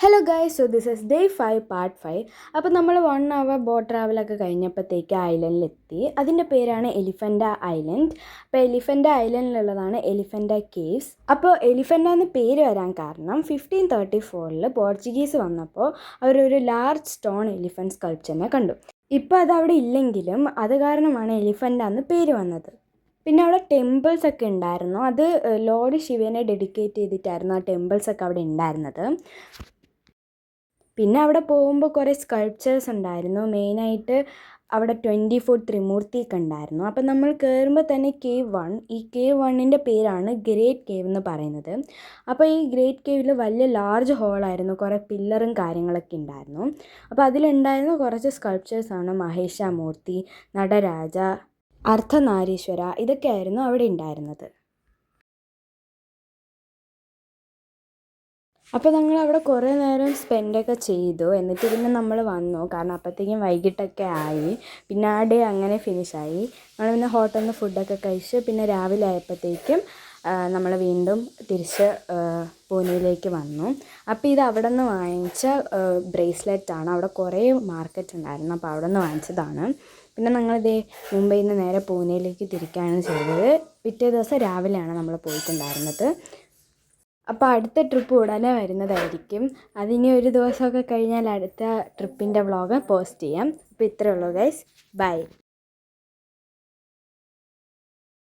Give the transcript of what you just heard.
Hello guys, so this is day 5 part 5. അപ്പോൾ നമ്മൾ 1 hour boat ട്രാവലൊക്കെ കഴിഞ്ഞപ്പോഴത്തേക്ക് ഐലൻഡിലെത്തി. അതിൻ്റെ പേരാണ് എലിഫൻ്റ ഐലൻഡ്. അപ്പോൾ എലിഫൻ്റ ഐലൻഡിലുള്ളതാണ് എലിഫൻ്റ കേവ്സ്. അപ്പോൾ എലിഫൻ്റ എന്ന് പേര് വരാൻ കാരണം 1534 പോർച്ചുഗീസ് വന്നപ്പോൾ അവരൊരു ലാർജ് സ്റ്റോൺ എലിഫൻറ്റ് സ്കൾപ്ചറിനെ കണ്ടു. ഇപ്പോൾ അതവിടെ ഇല്ലെങ്കിലും അത് കാരണമാണ് എലിഫൻ്റ എന്ന് പേര് വന്നത്. പിന്നെ അവിടെ ടെമ്പിൾസ് ഒക്കെ ഉണ്ടായിരുന്നു. അത് ലോർഡ് ശിവനെ ഡെഡിക്കേറ്റ് ചെയ്തിട്ടായിരുന്നു ആ ടെമ്പിൾസൊക്കെ അവിടെ ഉണ്ടായിരുന്നത്. പിന്നെ അവിടെ പോകുമ്പോൾ കുറേ സ്കൾപ്ചേഴ്സ് ഉണ്ടായിരുന്നു. മെയിനായിട്ട് അവിടെ 24 ത്രിമൂർത്തിയൊക്കെ ഉണ്ടായിരുന്നു. അപ്പം നമ്മൾ കയറുമ്പോൾ തന്നെ കേവ് 1, ഈ കേവ് 1ൻ്റെ പേരാണ് ഗ്രേറ്റ് കേവ് എന്ന് പറയുന്നത്. അപ്പോൾ ഈ ഗ്രേറ്റ് കേവിൽ വലിയ ലാർജ് ഹോളായിരുന്നു, കുറേ പില്ലറും കാര്യങ്ങളൊക്കെ ഉണ്ടായിരുന്നു. അപ്പോൾ അതിലുണ്ടായിരുന്ന കുറച്ച് സ്കൾപ്ചേഴ്സാണ് മഹേശാമൂർത്തി, നടരാജ, അർദ്ധനാരീശ്വര, ഇതൊക്കെയായിരുന്നു അവിടെ ഉണ്ടായിരുന്നത്. അപ്പോൾ ഞങ്ങളവിടെ കുറേ നേരം സ്പെൻഡൊക്കെ ചെയ്തു. എന്നിട്ട് പിന്നെ നമ്മൾ വന്നു, കാരണം അപ്പോഴത്തേക്കും വൈകിട്ടൊക്കെ ആയി. പിന്നെ ആ ഡേ അങ്ങനെ ഫിനിഷായി. നമ്മൾ പിന്നെ ഹോട്ടലിൽ നിന്ന് ഫുഡൊക്കെ കഴിച്ച് പിന്നെ രാവിലെ ആയപ്പോഴത്തേക്കും നമ്മൾ വീണ്ടും തിരിച്ച് പൂനെയിലേക്ക് വന്നു. അപ്പോൾ ഇത് അവിടെ നിന്ന് വാങ്ങിച്ച ബ്രേസ്ലെറ്റാണ്. അവിടെ കുറേ മാർക്കറ്റ് ഉണ്ടായിരുന്നു, അപ്പോൾ അവിടെ നിന്ന് വാങ്ങിച്ചതാണ്. പിന്നെ ഞങ്ങളിതേ മുംബൈയിൽ നിന്ന് നേരെ പൂനെയിലേക്ക് തിരിക്കുകയാണ് ചെയ്തത്. പിറ്റേ ദിവസം രാവിലെയാണ് നമ്മൾ പോയിട്ടുണ്ടായിരുന്നത്. അപ്പോൾ അടുത്ത ട്രിപ്പ് ഉടനെ വരുന്നതായിരിക്കും. അതിനി ഒരു ദിവസമൊക്കെ കഴിഞ്ഞാൽ അടുത്ത ട്രിപ്പിൻ്റെ വ്ളോഗ് പോസ്റ്റ് ചെയ്യാം. അപ്പോൾ ഇത്രയേ ഉള്ളൂ ഗൈസ്, ബൈ.